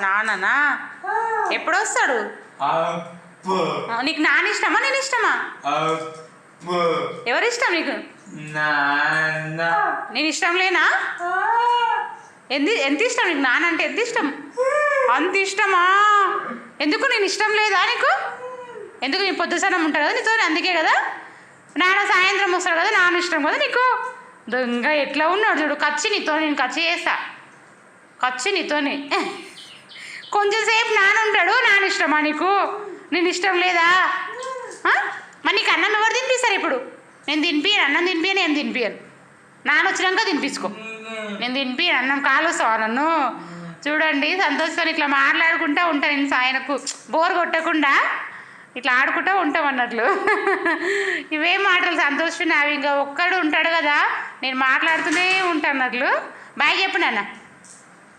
నాన్ననా ఎప్పుడు వస్తాడు? నీకు నాన్న ఇష్టమా నేను ఇష్టమా? ఎవరు ఇష్టం నీకు? నేను ఇష్టం లేనా? ఎంత ఇష్టం నీకు? నాన్న అంటే ఎంత ఇష్టం? అంత ఇష్టమా? ఎందుకు నేను ఇష్టం లేదా నీకు? ఎందుకు నీ పొద్దు సనం ఉంటాడు కదా నీతో, అందుకే కదా. నాన్న సాయంత్రం వస్తాడు కదా, నాన్న ఇష్టం కదా నీకు. దొంగ ఎట్లా ఉన్నాడు చూడు. ఖర్చు నీతో, నేను ఖర్చు చేస్తా. ఖర్చు నీతోని. కొంచెం సేపు నాన్న ఉంటాడు, నాన్న ఇష్టమా నీకు? నేను ఇష్టం లేదా? మరి నీకు అన్నం ఎవరు తినిపిస్తారు ఇప్పుడు? నేను తినిపియను, అన్నం తినిపియను, ఏం తినిపియను. నాన్న వచ్చినాక తినిపించుకో. నేను తినిపియను అన్నం. కాలు వస్తావా నన్ను? చూడండి సంతోష్తో ఇట్లా మాట్లాడుకుంటూ ఉంటాను నేను. ఆయనకు బోర్ కొట్టకుండా ఇట్లా ఆడుకుంటూ ఉంటాం అన్నట్లు. ఇవే మాటలు సంతోష్ నావి. ఇంకా ఒక్కడు ఉంటాడు కదా, నేను మాట్లాడుతూనే ఉంటాను అన్నట్లు. బాయ్ చెప్పు నాన్న.